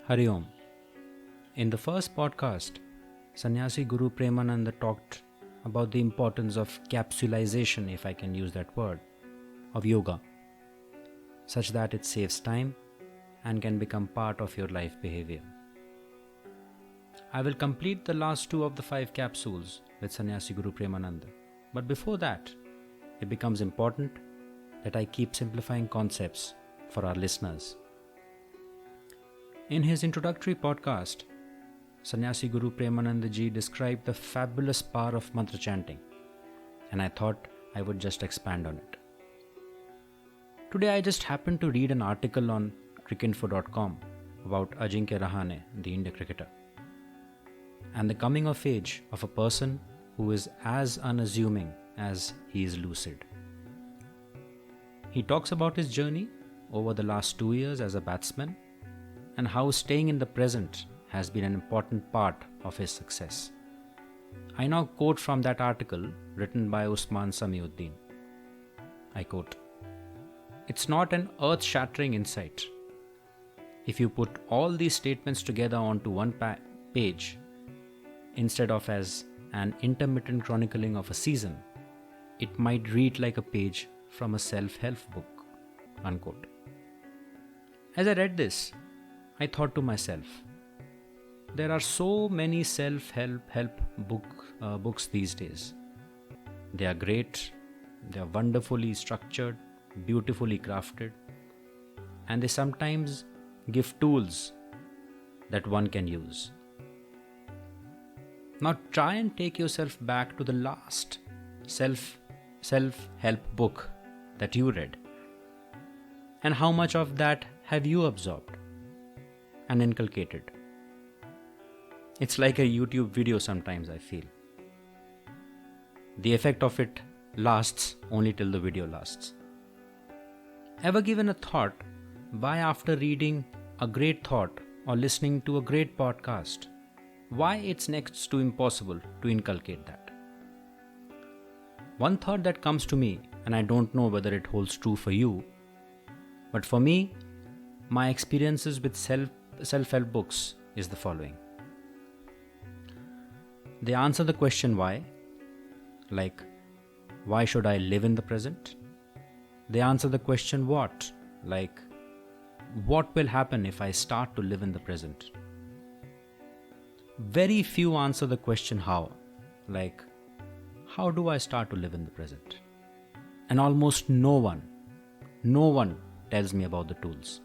Hari Om. In the first podcast, Sannyasi Guru Premananda talked about the importance of capsulization, if I can use that word, of yoga, such that it saves time and can become part of your life behavior. I will complete the last 2 of the 5 capsules with Sannyasi Guru Premananda. But before that, it becomes important that I keep simplifying concepts for our listeners. In his introductory podcast, Sannyasi Guru Premananda ji described the fabulous power of mantra chanting, and I thought I would just expand on it. Today I just happened to read an article on cricinfo.com about Ajinkya Rahane, the India cricketer, and the coming of age of a person who is as unassuming as he is lucid. He talks about his journey over the last 2 years as a batsman and how staying in the present has been an important part of his success. I now quote from that article written by Usman Samiuddin. I quote, "It's not an earth-shattering insight. If you put all these statements together onto one page, instead of as an intermittent chronicling of a season, it might read like a page from a self-help book." Unquote. As I read this, I thought to myself, there are so many self-help books these days. They are great, they are wonderfully structured, beautifully crafted, and they sometimes give tools that one can use. Now try and take yourself back to the last self-help book that you read, and how much of that have you absorbed and inculcated? It's like a YouTube video sometimes, I feel. The effect of it lasts only till the video lasts. Ever given a thought why, after reading a great thought or listening to a great podcast, why it's next to impossible to inculcate that? One thought that comes to me, and I don't know whether it holds true for you, but for me, my experiences with self-help books is the following. They answer the question why, like, why should I live in the present? They answer the question what, like, what will happen if I start to live in the present? Very few answer the question how, like, how do I start to live in the present? And almost no one tells me about the tools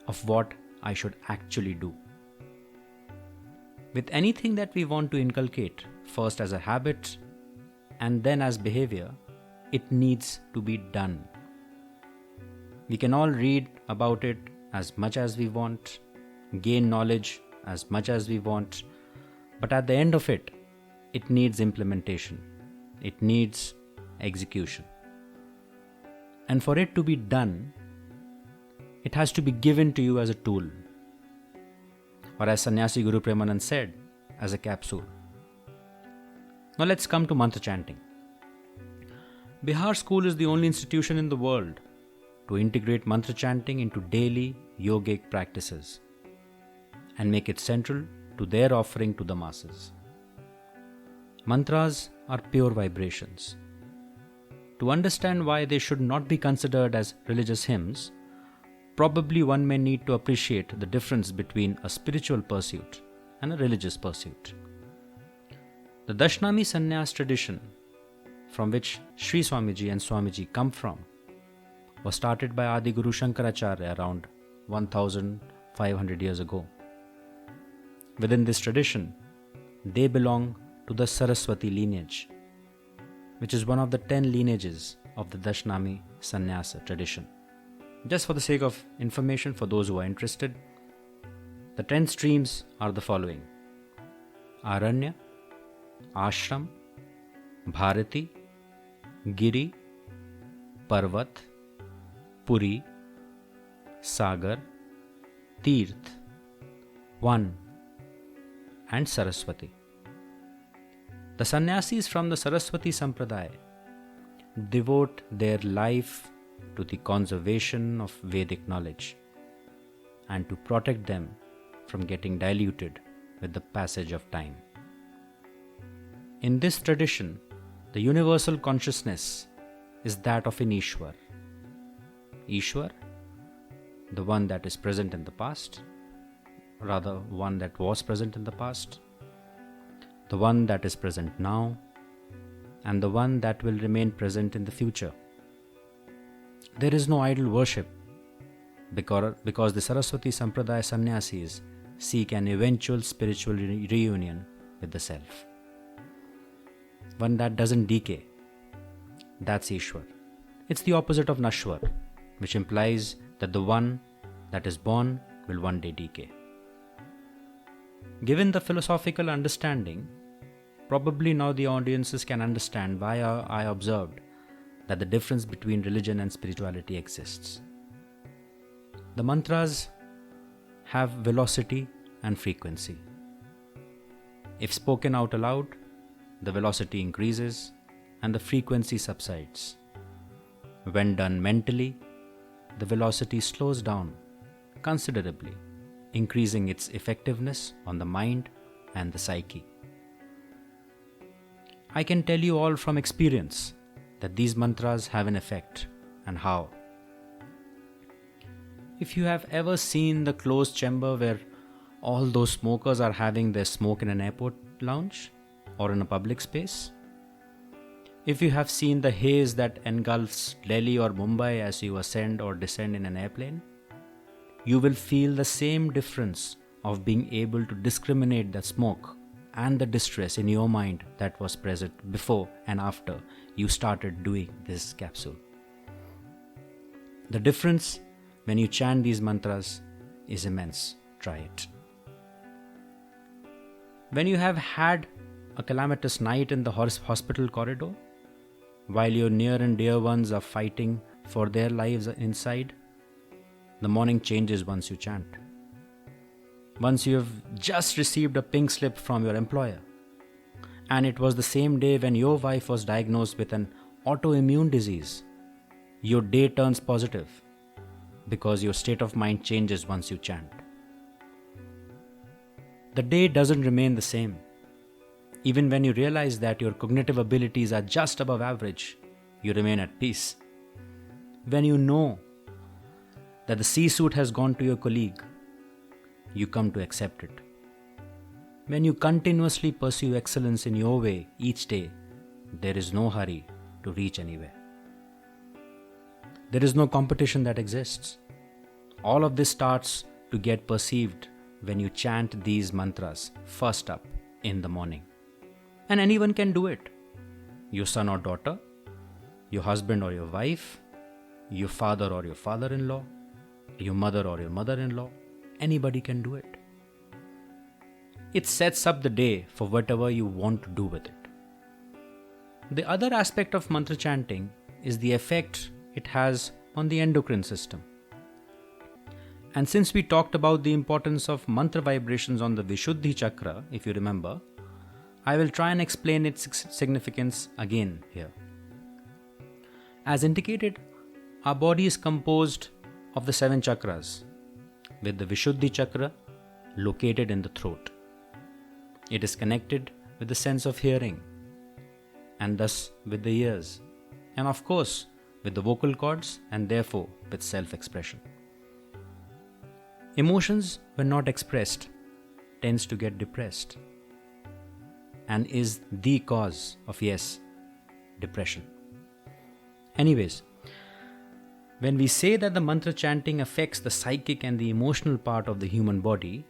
of what I should actually do. With anything that we want to inculcate, first as a habit and then as behavior, it needs to be done. We can all read about it as much as we want, gain knowledge as much as we want, but at the end of it, it needs implementation. It needs execution. And for it to be done, it has to be given to you as a tool, or as Sannyasi Guru Premanand said, as a capsule. Now let's come to mantra chanting. Bihar School is the only institution in the world to integrate mantra chanting into daily yogic practices and make it central to their offering to the masses. Mantras are pure vibrations. To understand why they should not be considered as religious hymns, probably one may need to appreciate the difference between a spiritual pursuit and a religious pursuit. The Dashnami Sannyas tradition, from which Sri Swamiji and Swamiji come from, was started by Adi Guru Shankaracharya around 1500 years ago. Within this tradition, they belong to the Saraswati lineage, which is one of the 10 lineages of the Dashnami Sannyasa tradition. Just for the sake of information for those who are interested, the 10 streams are the following: Aranya, Ashram, Bharati, Giri, Parvat, Puri, Sagar, Tirth, Van, and Saraswati. The sannyasis from the Saraswati Sampradaya devote their life to the conservation of Vedic knowledge and to protect them from getting diluted with the passage of time. In this tradition, the universal consciousness is that of an Ishwar. Ishwar, the one that is present in the past, rather one that was present in the past, the one that is present now, and the one that will remain present in the future. There is no idol worship because the Saraswati Sampradaya sannyasis seek an eventual spiritual reunion with the self. One that doesn't decay. That's Ishwar. It's the opposite of Nashwar, which implies that the one that is born will one day decay. Given the philosophical understanding, probably now the audiences can understand why I observed that the difference between religion and spirituality exists. The mantras have velocity and frequency. If spoken out aloud, the velocity increases and the frequency subsides. When done mentally, the velocity slows down considerably, increasing its effectiveness on the mind and the psyche. I can tell you all from experience that these mantras have an effect, and how. If you have ever seen the closed chamber where all those smokers are having their smoke in an airport lounge or in a public space, if you have seen the haze that engulfs Delhi or Mumbai as you ascend or descend in an airplane, you will feel the same difference of being able to discriminate the smoke and the distress in your mind that was present before and after you started doing this capsule. The difference when you chant these mantras is immense. Try it. When you have had a calamitous night in the hospital corridor, while your near and dear ones are fighting for their lives inside, the morning changes once you chant. Once you have just received a pink slip from your employer, and it was the same day when your wife was diagnosed with an autoimmune disease, your day turns positive because your state of mind changes once you chant. The day doesn't remain the same. Even when you realize that your cognitive abilities are just above average, you remain at peace. When you know that the C-suit has gone to your colleague, you come to accept it. When you continuously pursue excellence in your way each day, there is no hurry to reach anywhere. There is no competition that exists. All of this starts to get perceived when you chant these mantras first up in the morning. And anyone can do it. Your son or daughter, your husband or your wife, your father or your father-in-law, your mother or your mother-in-law, anybody can do it. It sets up the day for whatever you want to do with it. The other aspect of mantra chanting is the effect it has on the endocrine system. And since we talked about the importance of mantra vibrations on the Vishuddhi chakra, if you remember, I will try and explain its significance again here. As indicated, our body is composed of the 7 chakras, with the Vishuddhi chakra located in the throat. It is connected with the sense of hearing, and thus with the ears, and of course with the vocal cords, and therefore with self-expression. Emotions, when not expressed, tends to get depressed, and is the cause of, depression. Anyways, when we say that the mantra chanting affects the psychic and the emotional part of the human body,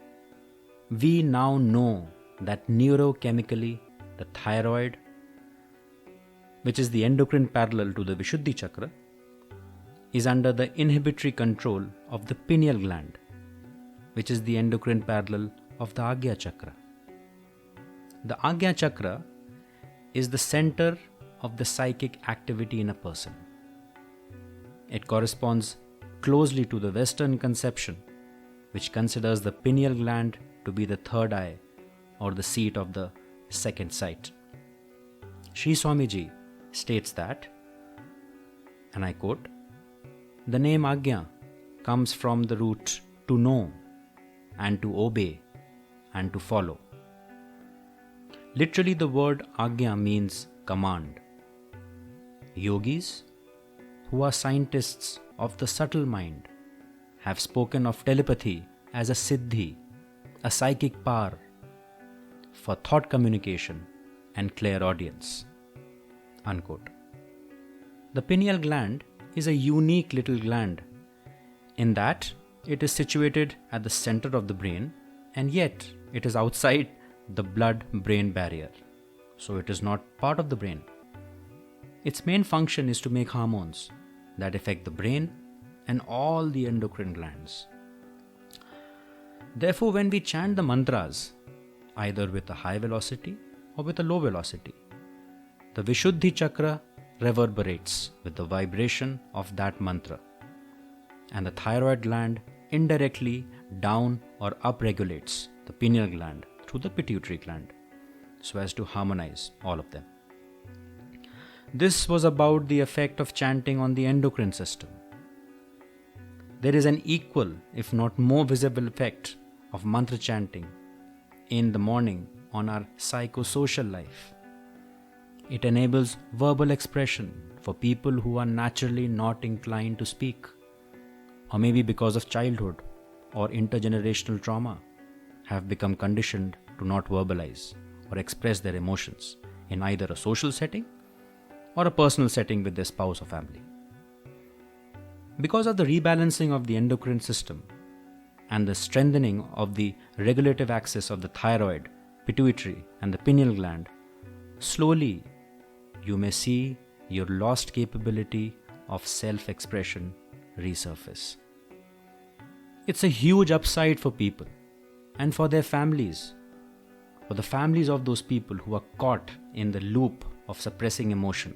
we now know that neurochemically the thyroid, which is the endocrine parallel to the Vishuddhi chakra, is under the inhibitory control of the pineal gland, which is the endocrine parallel of the Agya chakra. The Agya chakra is the center of the psychic activity in a person. It corresponds closely to the Western conception, which considers the pineal gland to be the third eye or the seat of the second sight. Sri Swamiji states that, and I quote, "The name Agya comes from the root to know, and to obey and to follow. Literally, the word Agya means command. Yogis, who are scientists of the subtle mind, have spoken of telepathy as a siddhi, a psychic power for thought communication and clairaudience. Unquote. The pineal gland is a unique little gland in that it is situated at the center of the brain, and yet it is outside the blood-brain barrier. So it is not part of the brain. Its main function is to make hormones that affect the brain and all the endocrine glands. Therefore, when we chant the mantras, either with a high velocity or with a low velocity, the Vishuddhi chakra reverberates with the vibration of that mantra, and the thyroid gland indirectly down or up regulates the pineal gland through the pituitary gland so as to harmonize all of them. This was about the effect of chanting on the endocrine system. There is an equal, if not more visible effect of mantra chanting in the morning on our psychosocial life. It enables verbal expression for people who are naturally not inclined to speak, or maybe because of childhood or intergenerational trauma have become conditioned to not verbalize or express their emotions in either a social setting or a personal setting with their spouse or family. Because of the rebalancing of the endocrine system and the strengthening of the regulative axis of the thyroid, pituitary, and the pineal gland, slowly you may see your lost capability of self-expression resurface. It's a huge upside for people and for their families, for the families of those people who are caught in the loop of suppressing emotion,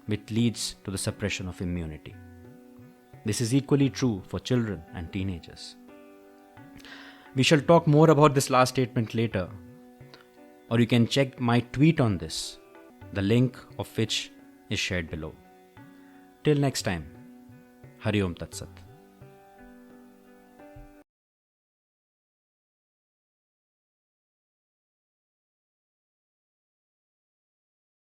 which leads to the suppression of immunity. This is equally true for children and teenagers. We shall talk more about this last statement later, or you can check my tweet on this, the link of which is shared below. Till next time, Hari Om Tat Sat.